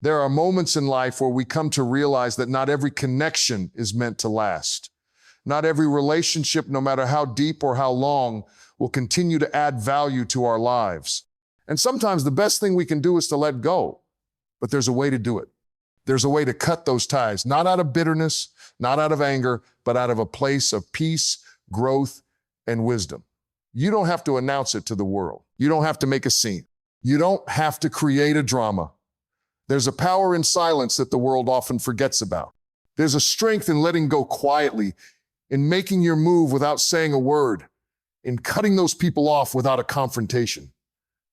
There are moments in life where we come to realize that not every connection is meant to last. Not every relationship, no matter how deep or how long, will continue to add value to our lives. And sometimes the best thing we can do is to let go. But there's a way to do it. There's a way to cut those ties, not out of bitterness, not out of anger, but out of a place of peace, growth, and wisdom. You don't have to announce it to the world. You don't have to make a scene. You don't have to create a drama. There's a power in silence that the world often forgets about. There's a strength in letting go quietly, in making your move without saying a word, in cutting those people off without a confrontation.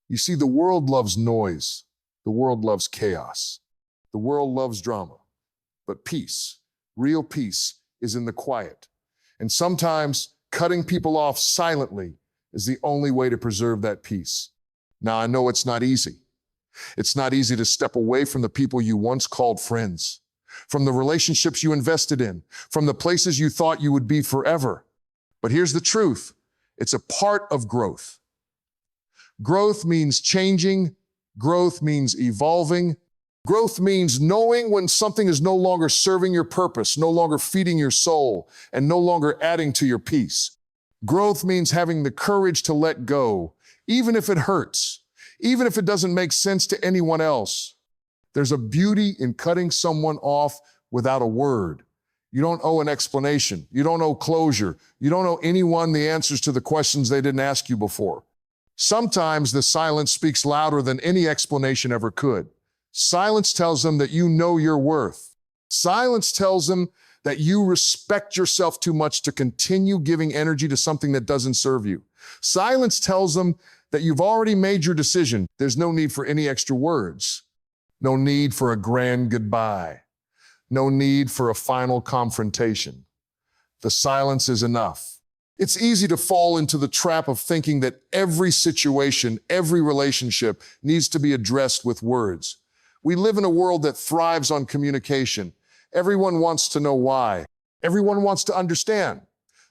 You see, the world loves noise. The world loves chaos. The world loves drama. But peace, real peace, is in the quiet. And sometimes cutting people off silently is the only way to preserve that peace. Now, I know it's not easy. It's not easy to step away from the people you once called friends, from the relationships you invested in, from the places you thought you would be forever. But here's the truth. It's a part of growth. Growth means changing. Growth means evolving. Growth means knowing when something is no longer serving your purpose, no longer feeding your soul, and no longer adding to your peace. Growth means having the courage to let go, even if it hurts, even if it doesn't make sense to anyone else. There's a beauty in cutting someone off without a word. You don't owe an explanation. You don't owe closure. You don't owe anyone the answers to the questions they didn't ask you before. Sometimes the silence speaks louder than any explanation ever could. Silence tells them that you know your worth. Silence tells them that you respect yourself too much to continue giving energy to something that doesn't serve you. Silence tells them that you've already made your decision. There's no need for any extra words. No need for a grand goodbye. No need for a final confrontation. The silence is enough. It's easy to fall into the trap of thinking that every situation, every relationship needs to be addressed with words. We live in a world that thrives on communication. Everyone wants to know why. Everyone wants to understand.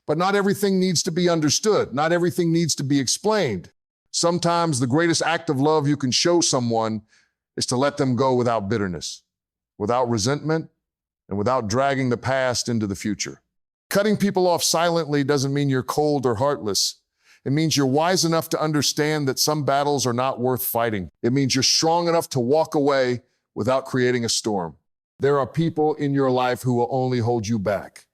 But not everything needs to be understood. Not everything needs to be explained. Sometimes the greatest act of love you can show someone is to let them go without bitterness, without resentment, and without dragging the past into the future. Cutting people off silently doesn't mean you're cold or heartless. It means you're wise enough to understand that some battles are not worth fighting. It means you're strong enough to walk away without creating a storm. There are people in your life who will only hold you back.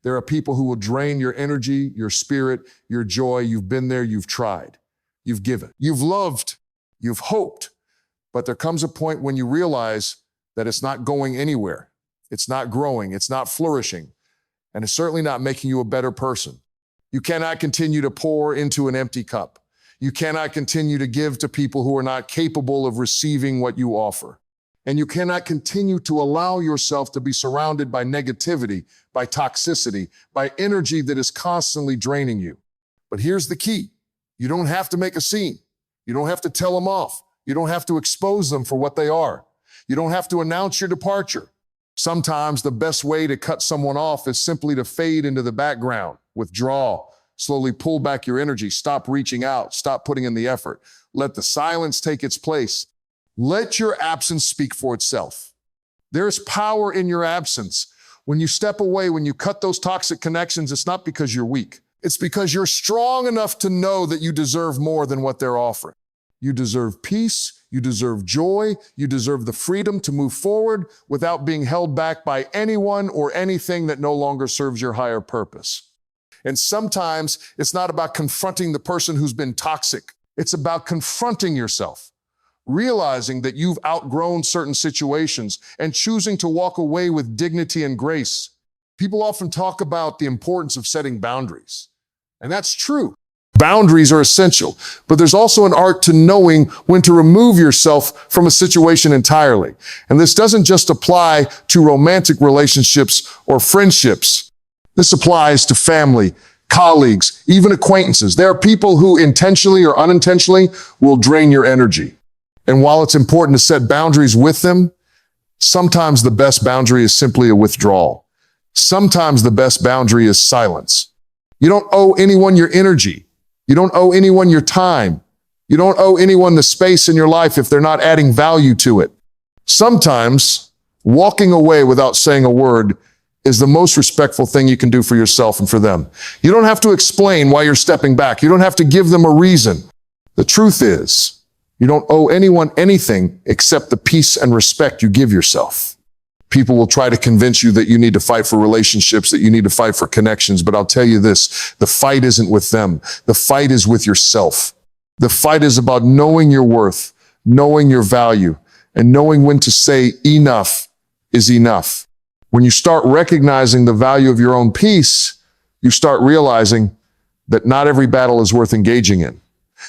There are people who will drain your energy, your spirit, your joy. You've been there, you've tried, you've given, you've loved, you've hoped. But there comes a point when you realize that it's not going anywhere. It's not growing, it's not flourishing, and it's certainly not making you a better person. You cannot continue to pour into an empty cup. You cannot continue to give to people who are not capable of receiving what you offer. And you cannot continue to allow yourself to be surrounded by negativity, by toxicity, by energy that is constantly draining you. But here's the key. You don't have to make a scene. You don't have to tell them off. You don't have to expose them for what they are. You don't have to announce your departure. Sometimes the best way to cut someone off is simply to fade into the background, withdraw, slowly pull back your energy, stop reaching out, stop putting in the effort. Let the silence take its place. Let your absence speak for itself. There is power in your absence. When you step away, when you cut those toxic connections, it's not because you're weak. It's because you're strong enough to know that you deserve more than what they're offering. You deserve peace. You deserve joy. You deserve the freedom to move forward without being held back by anyone or anything that no longer serves your higher purpose. And sometimes it's not about confronting the person who's been toxic. It's about confronting yourself, realizing that you've outgrown certain situations and choosing to walk away with dignity and grace. People often talk about the importance of setting boundaries, and that's true. Boundaries are essential, but there's also an art to knowing when to remove yourself from a situation entirely. And this doesn't just apply to romantic relationships or friendships. This applies to family, colleagues, even acquaintances. There are people who intentionally or unintentionally will drain your energy. And while it's important to set boundaries with them, sometimes the best boundary is simply a withdrawal. Sometimes the best boundary is silence. You don't owe anyone your energy. You don't owe anyone your time. You don't owe anyone the space in your life if they're not adding value to it. Sometimes walking away without saying a word is the most respectful thing you can do for yourself and for them. You don't have to explain why you're stepping back. You don't have to give them a reason. The truth is, you don't owe anyone anything except the peace and respect you give yourself. People will try to convince you that you need to fight for relationships, that you need to fight for connections. But I'll tell you this, the fight isn't with them. The fight is with yourself. The fight is about knowing your worth, knowing your value, and knowing when to say enough is enough. When you start recognizing the value of your own peace, you start realizing that not every battle is worth engaging in.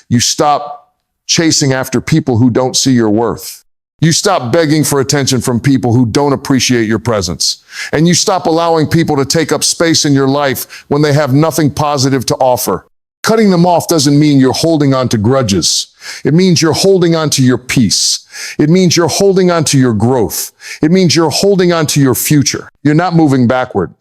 You stop chasing after people who don't see your worth. You stop begging for attention from people who don't appreciate your presence. And you stop allowing people to take up space in your life when they have nothing positive to offer. Cutting them off doesn't mean you're holding on to grudges. It means you're holding on to your peace. It means you're holding on to your growth. It means you're holding on to your future. You're not moving backward.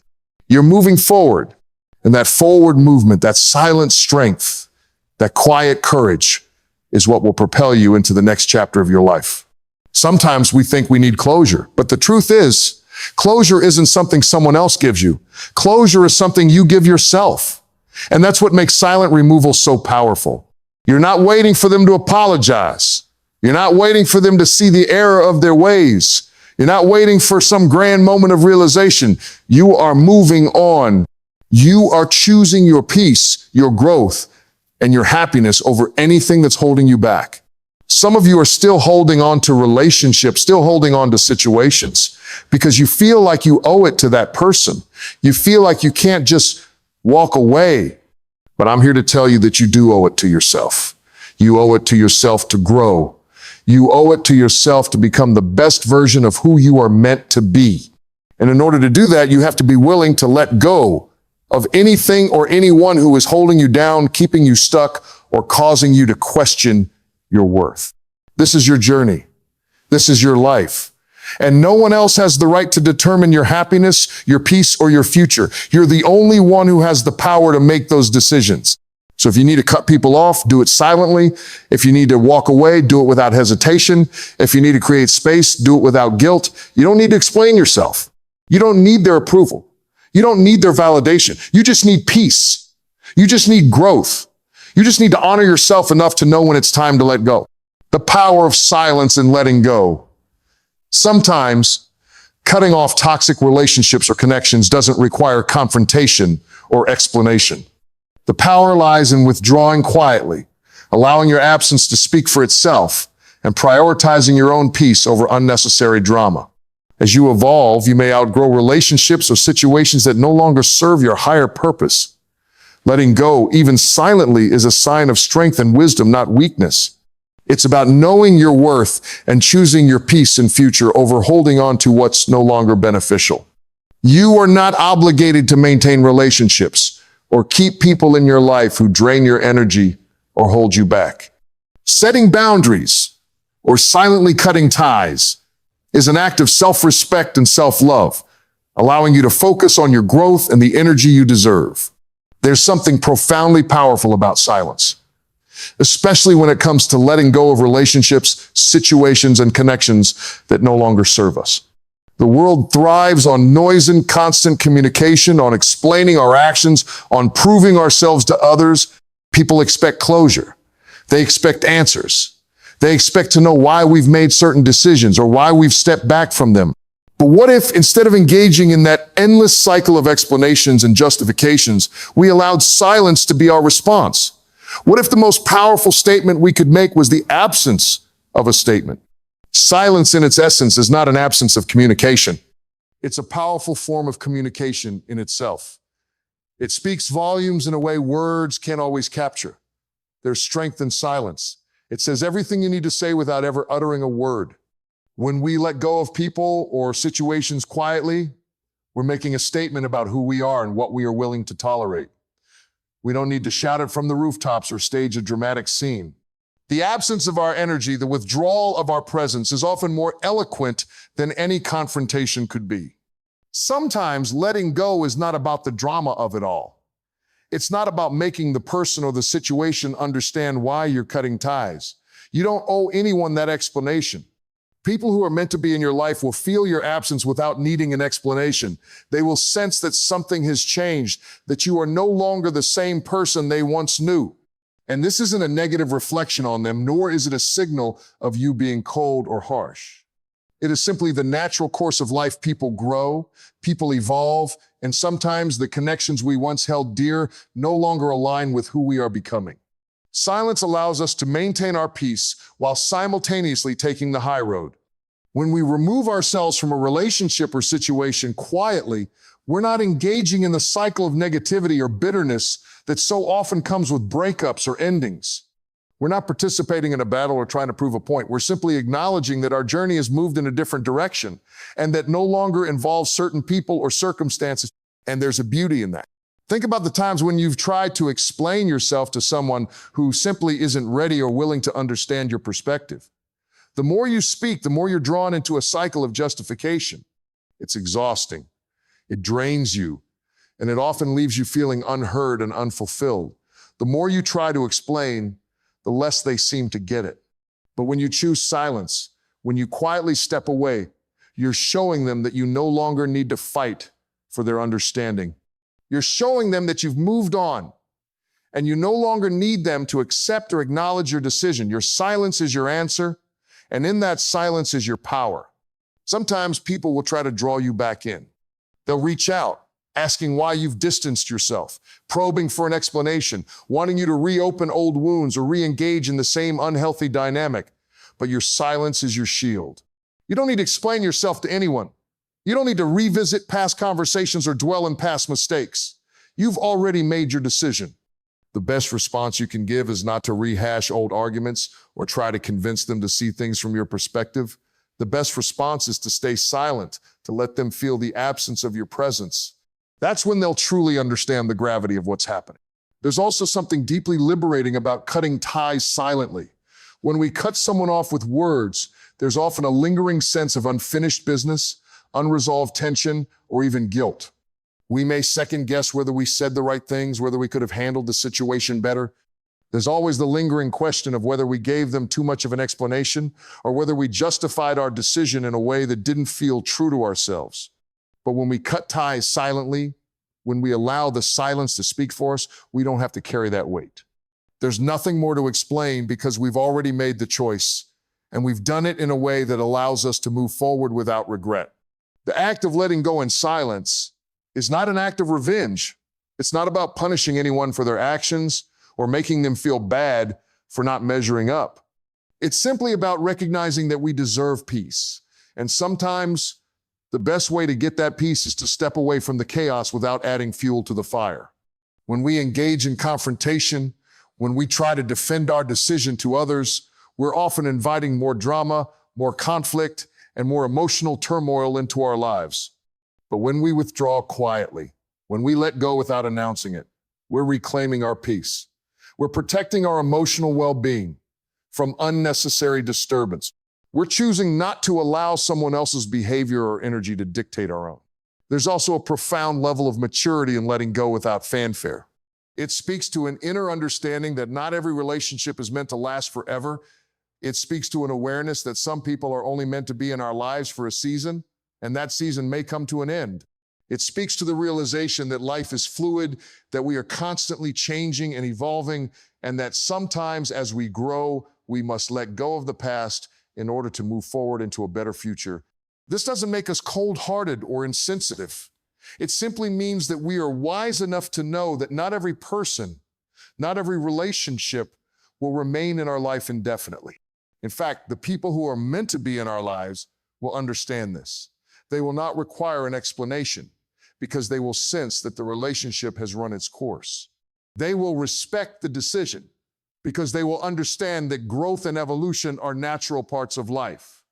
You're moving forward. And that forward movement, that silent strength, that quiet courage is what will propel you into the next chapter of your life. Sometimes we think we need closure, but the truth is, closure isn't something someone else gives you. Closure is something you give yourself. And that's what makes silent removal so powerful. You're not waiting for them to apologize. You're not waiting for them to see the error of their ways. You're not waiting for some grand moment of realization. You are moving on. You are choosing your peace, your growth, and your happiness over anything that's holding you back. Some of you are still holding on to relationships, still holding on to situations because you feel like you owe it to that person. You feel like you can't just walk away. But I'm here to tell you that you do owe it to yourself. You owe it to yourself to grow. You owe it to yourself to become the best version of who you are meant to be. And in order to do that, you have to be willing to let go of anything or anyone who is holding you down, keeping you stuck, or causing you to question your worth. This is your journey. This is your life. And no one else has the right to determine your happiness, your peace, or your future. You're the only one who has the power to make those decisions. So if you need to cut people off, do it silently. If you need to walk away, do it without hesitation. If you need to create space, do it without guilt. You don't need to explain yourself. You don't need their approval. You don't need their validation. You just need peace. You just need growth. You just need to honor yourself enough to know when it's time to let go. The power of silence and letting go. Sometimes cutting off toxic relationships or connections doesn't require confrontation or explanation. The power lies in withdrawing quietly, allowing your absence to speak for itself, and prioritizing your own peace over unnecessary drama. As you evolve, you may outgrow relationships or situations that no longer serve your higher purpose. Letting go, even silently, is a sign of strength and wisdom, not weakness. It's about knowing your worth and choosing your peace and future over holding on to what's no longer beneficial. You are not obligated to maintain relationships or keep people in your life who drain your energy or hold you back. Setting boundaries or silently cutting ties is an act of self-respect and self-love, allowing you to focus on your growth and the energy you deserve. There's something profoundly powerful about silence, especially when it comes to letting go of relationships, situations, and connections that no longer serve us. The world thrives on noise and constant communication, on explaining our actions, on proving ourselves to others. People expect closure. They expect answers. They expect to know why we've made certain decisions or why we've stepped back from them. But what if, instead of engaging in that endless cycle of explanations and justifications, we allowed silence to be our response? What if the most powerful statement we could make was the absence of a statement? Silence in its essence is not an absence of communication. It's a powerful form of communication in itself. It speaks volumes in a way words can't always capture. There's strength in silence. It says everything you need to say without ever uttering a word. When we let go of people or situations quietly, we're making a statement about who we are and what we are willing to tolerate. We don't need to shout it from the rooftops or stage a dramatic scene. The absence of our energy, the withdrawal of our presence, is often more eloquent than any confrontation could be. Sometimes letting go is not about the drama of it all. It's not about making the person or the situation understand why you're cutting ties. You don't owe anyone that explanation. People who are meant to be in your life will feel your absence without needing an explanation. They will sense that something has changed, that you are no longer the same person they once knew. And this isn't a negative reflection on them, nor is it a signal of you being cold or harsh. It is simply the natural course of life. People grow, people evolve, and sometimes the connections we once held dear no longer align with who we are becoming. Silence allows us to maintain our peace while simultaneously taking the high road. When we remove ourselves from a relationship or situation quietly, we're not engaging in the cycle of negativity or bitterness that so often comes with breakups or endings. We're not participating in a battle or trying to prove a point. We're simply acknowledging that our journey has moved in a different direction and that no longer involves certain people or circumstances, and there's a beauty in that. Think about the times when you've tried to explain yourself to someone who simply isn't ready or willing to understand your perspective. The more you speak, the more you're drawn into a cycle of justification. It's exhausting. It drains you, and it often leaves you feeling unheard and unfulfilled. The more you try to explain, the less they seem to get it. But when you choose silence, when you quietly step away, you're showing them that you no longer need to fight for their understanding. You're showing them that you've moved on, and you no longer need them to accept or acknowledge your decision. Your silence is your answer, and in that silence is your power. Sometimes people will try to draw you back in. They'll reach out, asking why you've distanced yourself, probing for an explanation, wanting you to reopen old wounds or re-engage in the same unhealthy dynamic. But your silence is your shield. You don't need to explain yourself to anyone. You don't need to revisit past conversations or dwell in past mistakes. You've already made your decision. The best response you can give is not to rehash old arguments or try to convince them to see things from your perspective. The best response is to stay silent, to let them feel the absence of your presence. That's when they'll truly understand the gravity of what's happening. There's also something deeply liberating about cutting ties silently. When we cut someone off with words, there's often a lingering sense of unfinished business, unresolved tension, or even guilt. We may second guess whether we said the right things, whether we could have handled the situation better. There's always the lingering question of whether we gave them too much of an explanation or whether we justified our decision in a way that didn't feel true to ourselves. But when we cut ties silently, when we allow the silence to speak for us, we don't have to carry that weight. There's nothing more to explain because we've already made the choice, and we've done it in a way that allows us to move forward without regret. The act of letting go in silence is not an act of revenge. It's not about punishing anyone for their actions or making them feel bad for not measuring up. It's simply about recognizing that we deserve peace. And sometimes the best way to get that peace is to step away from the chaos without adding fuel to the fire. When we engage in confrontation, when we try to defend our decision to others, we're often inviting more drama, more conflict, and more emotional turmoil into our lives. But when we withdraw quietly, when we let go without announcing it, we're reclaiming our peace. We're protecting our emotional well-being from unnecessary disturbance. We're choosing not to allow someone else's behavior or energy to dictate our own. There's also a profound level of maturity in letting go without fanfare. It speaks to an inner understanding that not every relationship is meant to last forever. It speaks to an awareness that some people are only meant to be in our lives for a season, and that season may come to an end. It speaks to the realization that life is fluid, that we are constantly changing and evolving, and that sometimes as we grow, we must let go of the past in order to move forward into a better future. This doesn't make us cold-hearted or insensitive. It simply means that we are wise enough to know that not every person, not every relationship will remain in our life indefinitely. In fact, the people who are meant to be in our lives will understand this. They will not require an explanation because they will sense that the relationship has run its course. They will respect the decision because they will understand that growth and evolution are natural parts of life.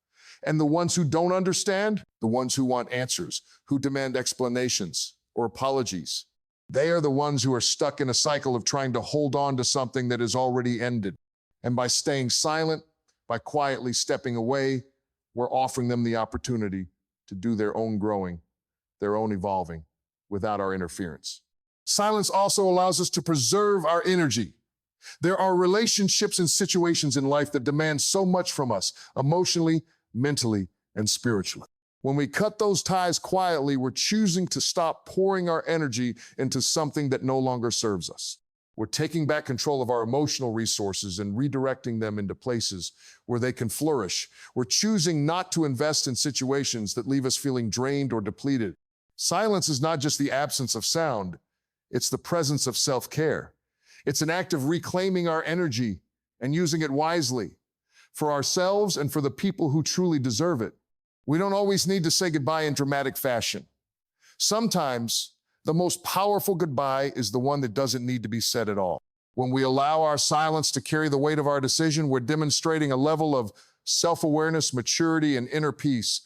And the ones who don't understand, the ones who want answers, who demand explanations or apologies, they are the ones who are stuck in a cycle of trying to hold on to something that has already ended. And by staying silent, by quietly stepping away, we're offering them the opportunity to do their own growing, their own evolving, without our interference. Silence also allows us to preserve our energy. There are relationships and situations in life that demand so much from us, emotionally, mentally, and spiritually. When we cut those ties quietly, we're choosing to stop pouring our energy into something that no longer serves us. We're taking back control of our emotional resources and redirecting them into places where they can flourish. We're choosing not to invest in situations that leave us feeling drained or depleted. Silence is not just the absence of sound, it's the presence of self-care. It's an act of reclaiming our energy and using it wisely for ourselves and for the people who truly deserve it. We don't always need to say goodbye in dramatic fashion. Sometimes, the most powerful goodbye is the one that doesn't need to be said at all. When we allow our silence to carry the weight of our decision, we're demonstrating a level of self-awareness, maturity, and inner peace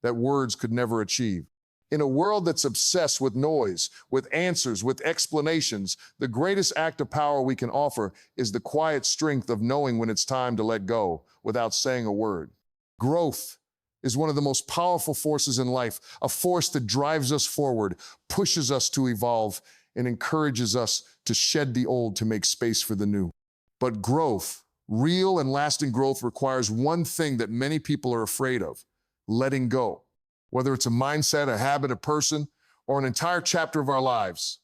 that words could never achieve. In a world that's obsessed with noise, with answers, with explanations, the greatest act of power we can offer is the quiet strength of knowing when it's time to let go without saying a word. Growth is one of the most powerful forces in life, a force that drives us forward, pushes us to evolve, and encourages us to shed the old to make space for the new. But growth, real and lasting growth, requires one thing that many people are afraid of: letting go. Whether it's a mindset, a habit, a person, or an entire chapter of our lives,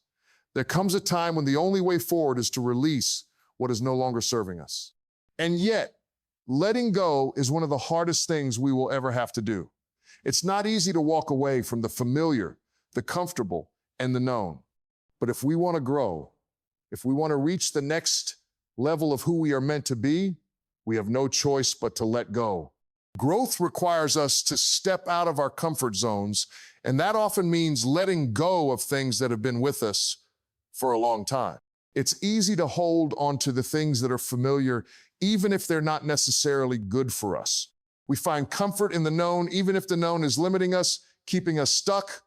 there comes a time when the only way forward is to release what is no longer serving us. And yet, letting go is one of the hardest things we will ever have to do. It's not easy to walk away from the familiar, the comfortable, and the known. But if we want to grow, if we want to reach the next level of who we are meant to be, we have no choice but to let go. Growth requires us to step out of our comfort zones, and that often means letting go of things that have been with us for a long time. It's easy to hold on to the things that are familiar, even if they're not necessarily good for us. We find comfort in the known, even if the known is limiting us, keeping us stuck,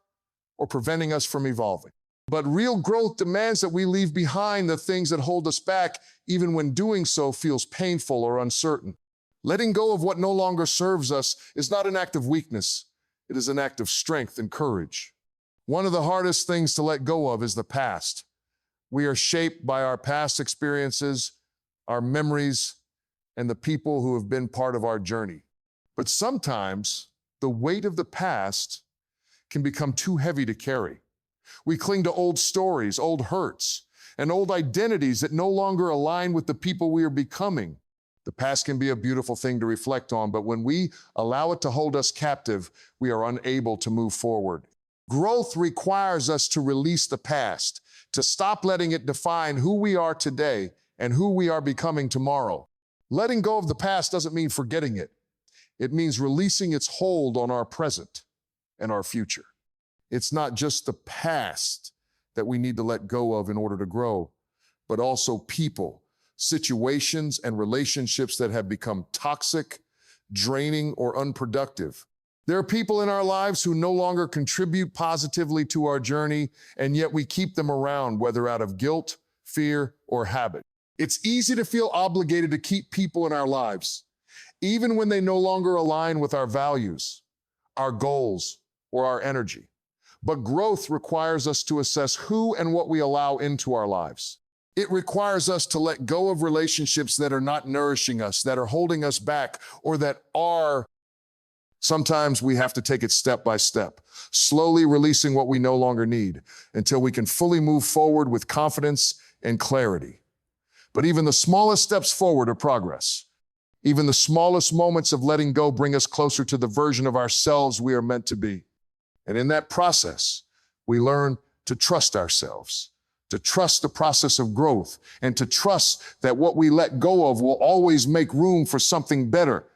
or preventing us from evolving. But real growth demands that we leave behind the things that hold us back, even when doing so feels painful or uncertain. Letting go of what no longer serves us is not an act of weakness. It is an act of strength and courage. One of the hardest things to let go of is the past. We are shaped by our past experiences, our memories, and the people who have been part of our journey. But sometimes the weight of the past can become too heavy to carry. We cling to old stories, old hurts, and old identities that no longer align with the people we are becoming. The past can be a beautiful thing to reflect on, but when we allow it to hold us captive, we are unable to move forward. Growth requires us to release the past, to stop letting it define who we are today and who we are becoming tomorrow. Letting go of the past doesn't mean forgetting it. It means releasing its hold on our present and our future. It's not just the past that we need to let go of in order to grow, but also people, situations, and relationships that have become toxic, draining, or unproductive. There are people in our lives who no longer contribute positively to our journey, and yet we keep them around, whether out of guilt, fear, or habit. It's easy to feel obligated to keep people in our lives, even when they no longer align with our values, our goals, or our energy. But growth requires us to assess who and what we allow into our lives. It requires us to let go of relationships that are not nourishing us, that are holding us back, or that are. Sometimes we have to take it step by step, slowly releasing what we no longer need until we can fully move forward with confidence and clarity. But even the smallest steps forward are progress. Even the smallest moments of letting go bring us closer to the version of ourselves we are meant to be. And in that process, we learn to trust ourselves, to trust the process of growth, and to trust that what we let go of will always make room for something better.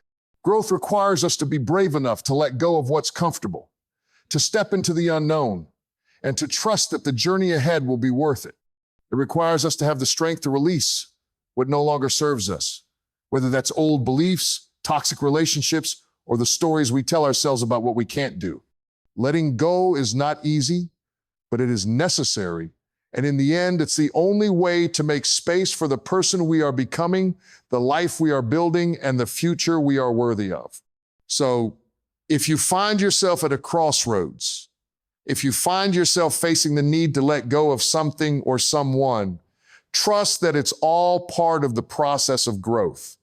Growth requires us to be brave enough to let go of what's comfortable, to step into the unknown, and to trust that the journey ahead will be worth it. It requires us to have the strength to release what no longer serves us, whether that's old beliefs, toxic relationships, or the stories we tell ourselves about what we can't do. Letting go is not easy, but it is necessary. And in the end, it's the only way to make space for the person we are becoming, the life we are building, and the future we are worthy of. So if you find yourself at a crossroads, if you find yourself facing the need to let go of something or someone, trust that it's all part of the process of growth.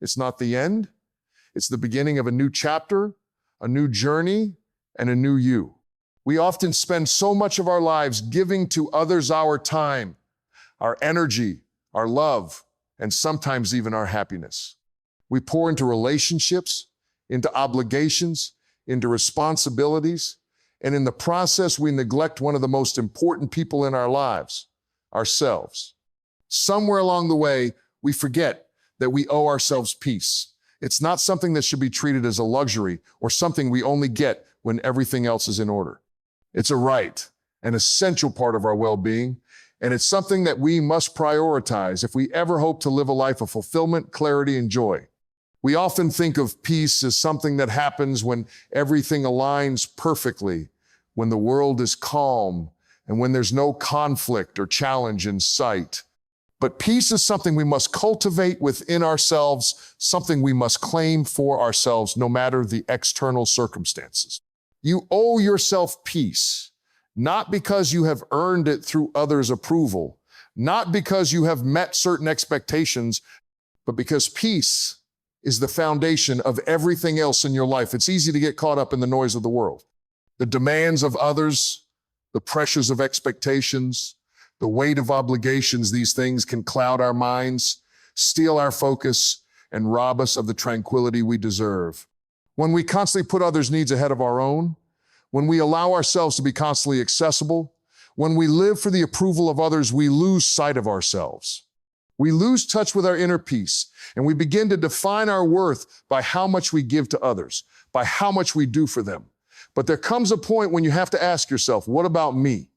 It's not the end. It's the beginning of a new chapter, a new journey, and a new you. We often spend so much of our lives giving to others our time, our energy, our love, and sometimes even our happiness. We pour into relationships, into obligations, into responsibilities, and in the process, we neglect one of the most important people in our lives, ourselves. Somewhere along the way, we forget that we owe ourselves peace. It's not something that should be treated as a luxury or something we only get when everything else is in order. It's a right, an essential part of our well-being, and it's something that we must prioritize if we ever hope to live a life of fulfillment, clarity, and joy. We often think of peace as something that happens when everything aligns perfectly, when the world is calm, and when there's no conflict or challenge in sight. But peace is something we must cultivate within ourselves, something we must claim for ourselves no matter the external circumstances. You owe yourself peace, not because you have earned it through others' approval, not because you have met certain expectations, but because peace is the foundation of everything else in your life. It's easy to get caught up in the noise of the world. The demands of others, the pressures of expectations, the weight of obligations, these things can cloud our minds, steal our focus, and rob us of the tranquility we deserve. When we constantly put others' needs ahead of our own, when we allow ourselves to be constantly accessible, when we live for the approval of others, we lose sight of ourselves. We lose touch with our inner peace, and we begin to define our worth by how much we give to others, by how much we do for them. But there comes a point when you have to ask yourself, what about me?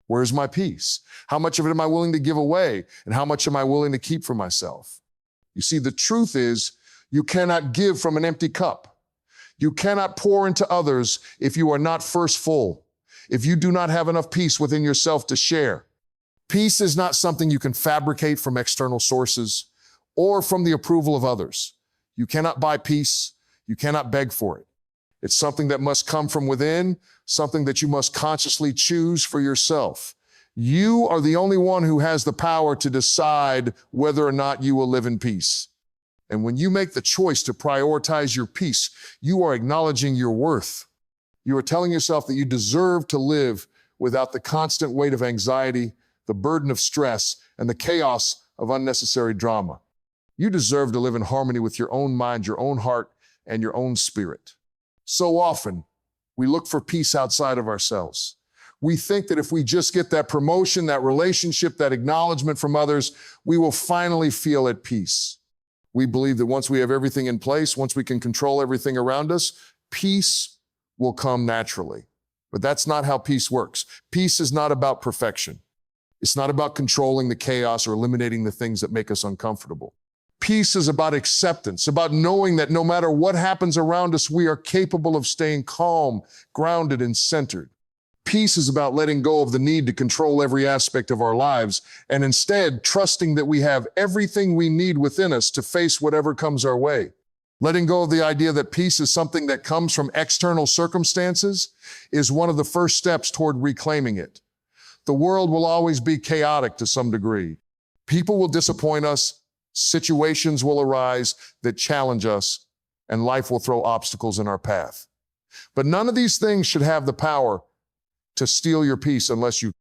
Where's my peace? How much of it am I willing to give away? And how much am I willing to keep for myself? You see, the truth is, you cannot give from an empty cup. You cannot pour into others if you are not first full, if you do not have enough peace within yourself to share. Peace is not something you can fabricate from external sources or from the approval of others. You cannot buy peace. You cannot beg for it. It's something that must come from within, something that you must consciously choose for yourself. You are the only one who has the power to decide whether or not you will live in peace. And when you make the choice to prioritize your peace, you are acknowledging your worth. You are telling yourself that you deserve to live without the constant weight of anxiety, the burden of stress, and the chaos of unnecessary drama. You deserve to live in harmony with your own mind, your own heart, and your own spirit. So often, we look for peace outside of ourselves. We think that if we just get that promotion, that relationship, that acknowledgement from others, we will finally feel at peace. We believe that once we have everything in place, once we can control everything around us, peace will come naturally. But that's not how peace works. Peace is not about perfection. It's not about controlling the chaos or eliminating the things that make us uncomfortable. Peace is about acceptance, about knowing that no matter what happens around us, we are capable of staying calm, grounded, and centered. Peace is about letting go of the need to control every aspect of our lives and instead trusting that we have everything we need within us to face whatever comes our way. Letting go of the idea that peace is something that comes from external circumstances is one of the first steps toward reclaiming it. The world will always be chaotic to some degree. People will disappoint us, situations will arise that challenge us, and life will throw obstacles in our path. But none of these things should have the power to steal your peace unless you